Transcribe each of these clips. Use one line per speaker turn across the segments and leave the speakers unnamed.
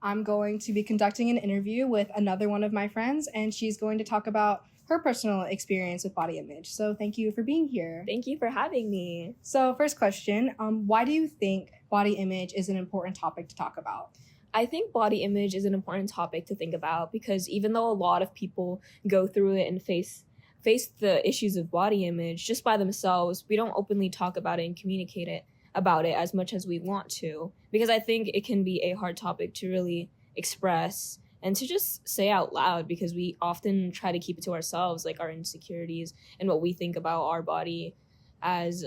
I'm going to be conducting an interview with another one of my friends, and she's going to talk about her personal experience with body image. So thank you for being here.
Thank you for having me.
So first question, why do you think body image is an important topic to talk about?
I think body image is an important topic to think about because even though a lot of people go through it and face the issues of body image just by themselves, we don't openly talk about it and communicate about it as much as we want to, because I think it can be a hard topic to really express and to just say out loud, because we often try to keep it to ourselves, like our insecurities and what we think about our body as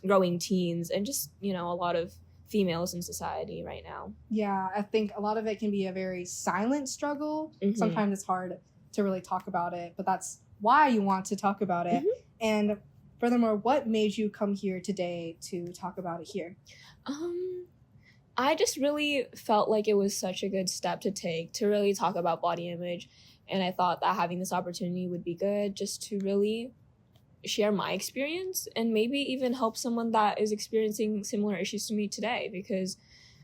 growing teens and just, a lot of females in society right now.
Yeah, I think a lot of it can be a very silent struggle. Mm-hmm. Sometimes it's hard to really talk about it, but that's why you want to talk about it. Mm-hmm. And furthermore, what made you come here today to talk about it here?
I just really felt like it was such a good step to take to really talk about body image. And I thought that having this opportunity would be good just to really share my experience and maybe even help someone that is experiencing similar issues to me today, because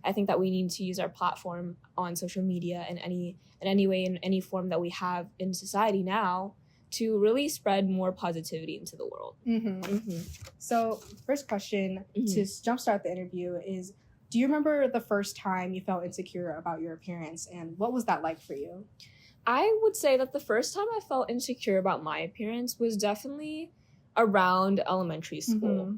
I think that we need to use our platform on social media in any way, in any form that we have in society now, to really spread more positivity into the world.
Mm-hmm. Mm-hmm. So first question to jumpstart the interview is, do you remember the first time you felt insecure about your appearance, and what was that like for you?
I would say that the first time I felt insecure about my appearance was definitely around elementary school. Mm-hmm.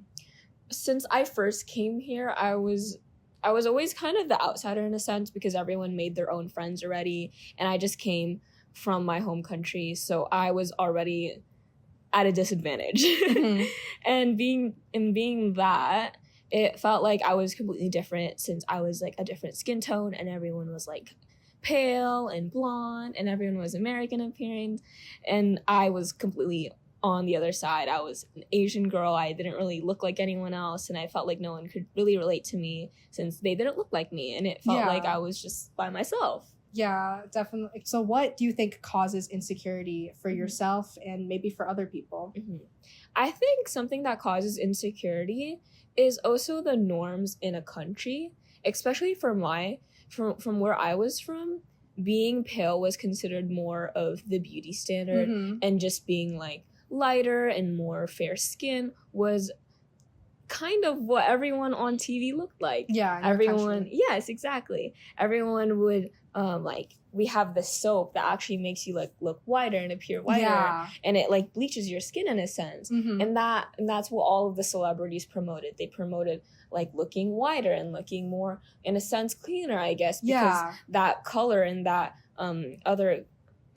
Since I first came here, I was always kind of the outsider in a sense, because everyone made their own friends already, and I just came from my home country, so I was already at a disadvantage. Mm-hmm. and being that, it felt like I was completely different, since I was like a different skin tone and everyone was like pale and blonde and everyone was American appearing, and I was completely on the other side. I was an Asian girl. I didn't really look like anyone else, and I felt like no one could really relate to me since they didn't look like me, and it felt like I was just by myself.
Yeah, definitely. So what do you think causes insecurity for yourself and maybe for other people?
Mm-hmm. I think something that causes insecurity is also the norms in a country, especially from where I was from. Being pale was considered more of the beauty standard, and just being like lighter and more fair skin was kind of what everyone on TV looked like.
Yeah,
everyone. Yes, exactly. Everyone would we have the soap that actually makes you like look whiter and appear whiter, and it like bleaches your skin in a sense. Mm-hmm. And that's what all of the celebrities promoted. They promoted like looking whiter and looking more, in a sense, cleaner, I guess, because that color and that other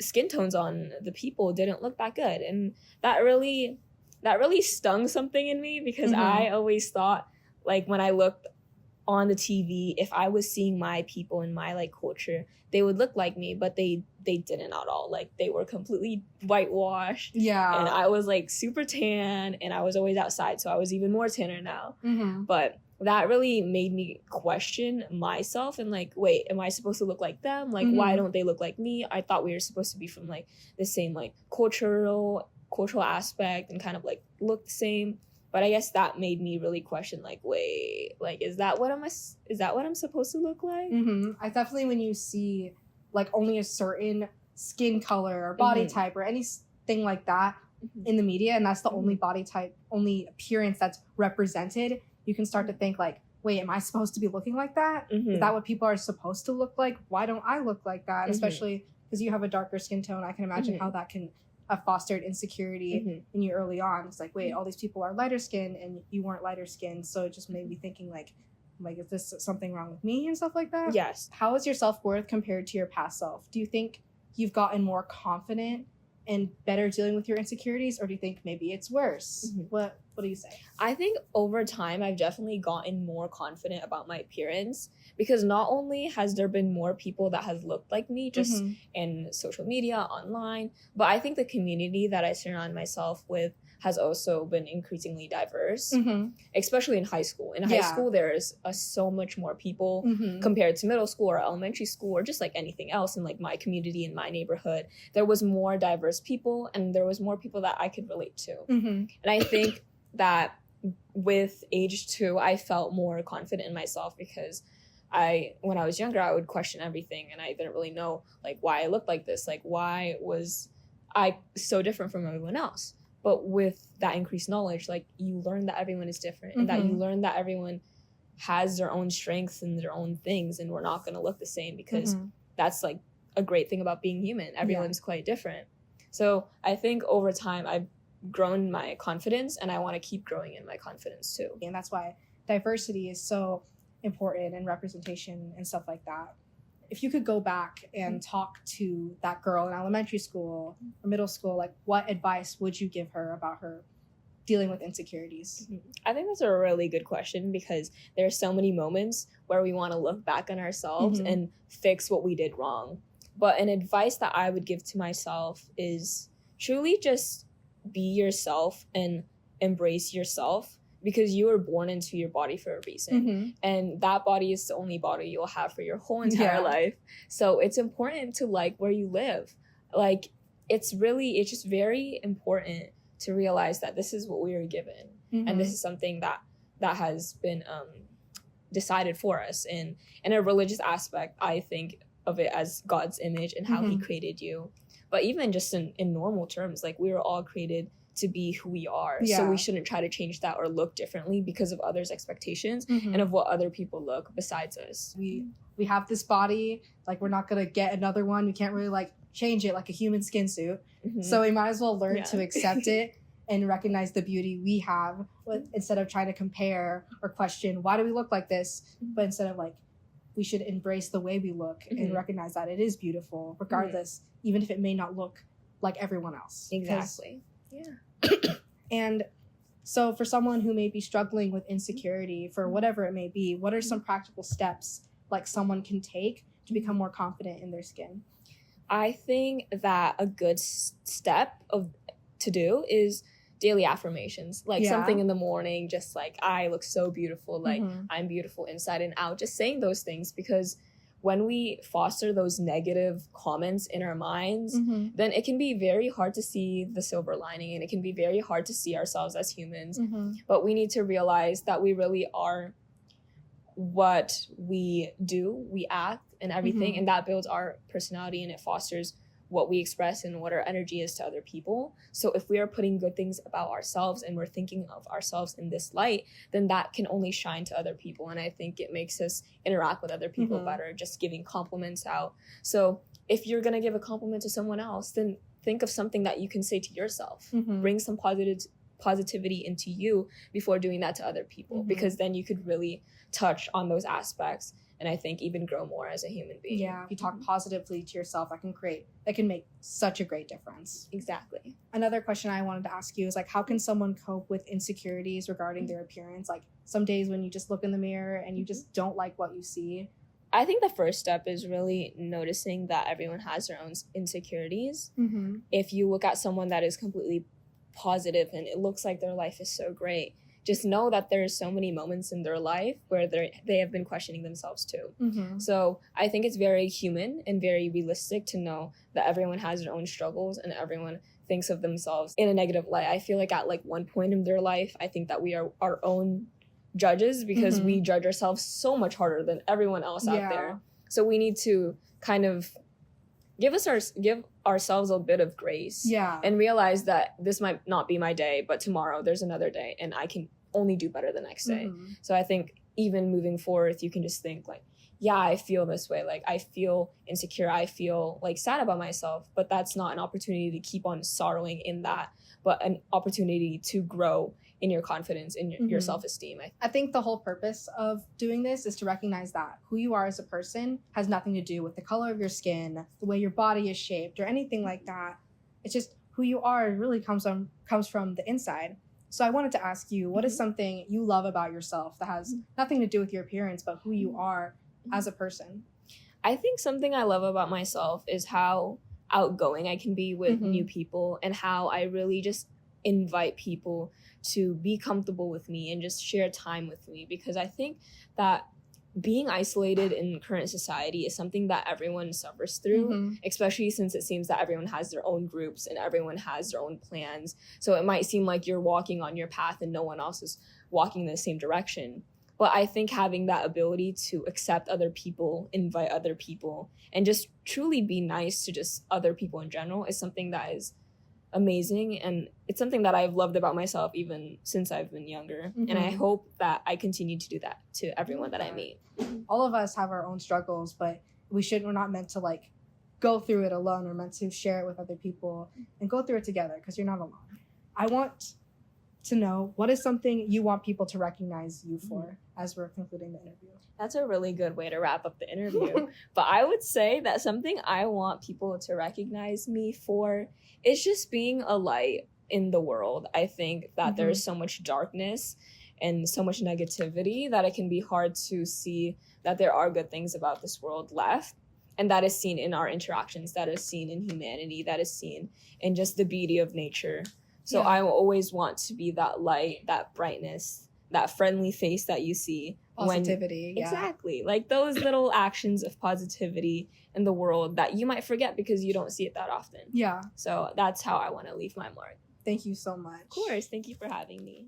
skin tones on the people didn't look that good, and that really stung something in me, because I always thought, like, when I looked on the TV, if I was seeing my people in my like culture, they would look like me, but they didn't at all. Like, they were completely whitewashed. Yeah. And I was like super tan, and I was always outside, so I was even more tanner now. Mm-hmm. But that really made me question myself and like, wait, am I supposed to look like them? Like, why don't they look like me? I thought we were supposed to be from like the same like cultural aspect and kind of like look the same. But I guess that made me really question, like, wait, like, is that what I'm supposed to look like?
Mm-hmm. I definitely, when you see like only a certain skin color or body type or anything like that in the media, and that's the only body type, only appearance that's represented, you can start to think like, wait, am I supposed to be looking like that? Is that what people are supposed to look like? Why don't I look like that? And especially because you have a darker skin tone, I can imagine how that can have fostered insecurity in you early on. It's like, wait, all these people are lighter skinned and you weren't lighter skinned. So it just made me thinking like, is this something wrong with me and stuff like that?
Yes.
How is your self-worth compared to your past self? Do you think you've gotten more confident and better dealing with your insecurities, or do you think maybe it's worse? What do you say?
I think over time, I've definitely gotten more confident about my appearance, because not only has there been more people that has looked like me just in social media, online, but I think the community that I surround myself with has also been increasingly diverse, especially in high school. In high school, there's so much more people compared to middle school or elementary school or just like anything else in like my community, in my neighborhood. There was more diverse people, and there was more people that I could relate to. And I think that with age 2, I felt more confident in myself, because when I was younger, I would question everything, and I didn't really know like why I looked like this, like why was I so different from everyone else. But with that increased knowledge, like you learn that everyone is different, and that you learn that everyone has their own strengths and their own things, and we're not going to look the same, because that's like a great thing about being human. Everyone's quite different. So I think over time I've grown my confidence, and I want to keep growing in my confidence too.
And that's why diversity is so important, and representation and stuff like that. If you could go back and talk to that girl in elementary school or middle school, like what advice would you give her about her dealing with insecurities?
I think that's a really good question, because there are so many moments where we want to look back on ourselves and fix what we did wrong. But an advice that I would give to myself is truly just be yourself and embrace yourself, because you were born into your body for a reason. And that body is the only body you'll have for your whole entire life. So it's important to like where you live. Like it's just very important to realize that this is what we were given. And this is something that has been decided for us. And in a religious aspect, I think of it as God's image and how he created you. But even just in normal terms, like we were all created to be who we are. So we shouldn't try to change that or look differently because of others' expectations and of what other people look besides us.
We have this body, like we're not gonna get another one. We can't really like change it like a human skin suit. So we might as well learn to accept it and recognize the beauty we have, instead of trying to compare or question, why do we look like this? But instead of like, we should embrace the way we look and recognize that it is beautiful regardless, even if it may not look like everyone else.
Exactly.
And so for someone who may be struggling with insecurity for whatever it may be, what are some practical steps like someone can take to become more confident in their skin?
I think that a good step to do is daily affirmations, like something in the morning, just like I look so beautiful, like I'm beautiful inside and out, just saying those things, because when we foster those negative comments in our minds, then it can be very hard to see the silver lining, and it can be very hard to see ourselves as humans. But we need to realize that we really are what we do, we act and everything, and that builds our personality, and it fosters what we express and what our energy is to other people. So if we are putting good things about ourselves and we're thinking of ourselves in this light, then that can only shine to other people. And I think it makes us interact with other people better, just giving compliments out. So if you're going to give a compliment to someone else, then think of something that you can say to yourself. Bring some positivity into you before doing that to other people, because then you could really touch on those aspects, and I think even grow more as a human being.
Yeah, if you talk positively to yourself, that can make such a great difference.
Exactly.
Another question I wanted to ask you is like, how can someone cope with insecurities regarding their appearance? Like some days when you just look in the mirror and you just don't like what you see.
I think the first step is really noticing that everyone has their own insecurities. If you look at someone that is completely positive and it looks like their life is so great, just know that there's so many moments in their life where they have been questioning themselves too. So I think it's very human and very realistic to know that everyone has their own struggles and everyone thinks of themselves in a negative light. I feel like at like one point in their life, I think that we are our own judges, because we judge ourselves so much harder than everyone else out there. So we need to kind of give ourselves a bit of grace, and realize that this might not be my day, but tomorrow there's another day and I can only do better the next day. So I think even moving forward, you can just think like, yeah, I feel this way, like I feel insecure, I feel like sad about myself, but that's not an opportunity to keep on sorrowing in that, but an opportunity to grow in your confidence, in your self-esteem.
I think the whole purpose of doing this is to recognize that who you are as a person has nothing to do with the color of your skin, the way your body is shaped, or anything like that. It's just who you are really comes from the inside. So I wanted to ask you, what is something you love about yourself that has nothing to do with your appearance, but who you are as a person?
I think something I love about myself is how outgoing I can be with new people, and how I really just invite people to be comfortable with me and just share time with me, because I think that being isolated in current society is something that everyone suffers through, especially since it seems that everyone has their own groups and everyone has their own plans. So it might seem like you're walking on your path and no one else is walking in the same direction. But I think having that ability to accept other people, invite other people, and just truly be nice to just other people in general is something that is amazing. And it's something that I've loved about myself even since I've been younger. And I hope that I continue to do that to everyone that I meet.
All of us have our own struggles, but we're not meant to like go through it alone. We're meant to share it with other people and go through it together because you're not alone. I want to know, what is something you want people to recognize you for as we're concluding the interview?
That's a really good way to wrap up the interview. But I would say that something I want people to recognize me for is just being a light in the world. I think that there's so much darkness and so much negativity that it can be hard to see that there are good things about this world left. And that is seen in our interactions, that is seen in humanity, that is seen in just the beauty of nature. So I always want to be that light, that brightness, that friendly face that you see.
Positivity.
Exactly. Like those little actions of positivity in the world that you might forget because you don't see it that often.
Yeah.
So that's how I want to leave my mark.
Thank you so much.
Of course. Thank you for having me.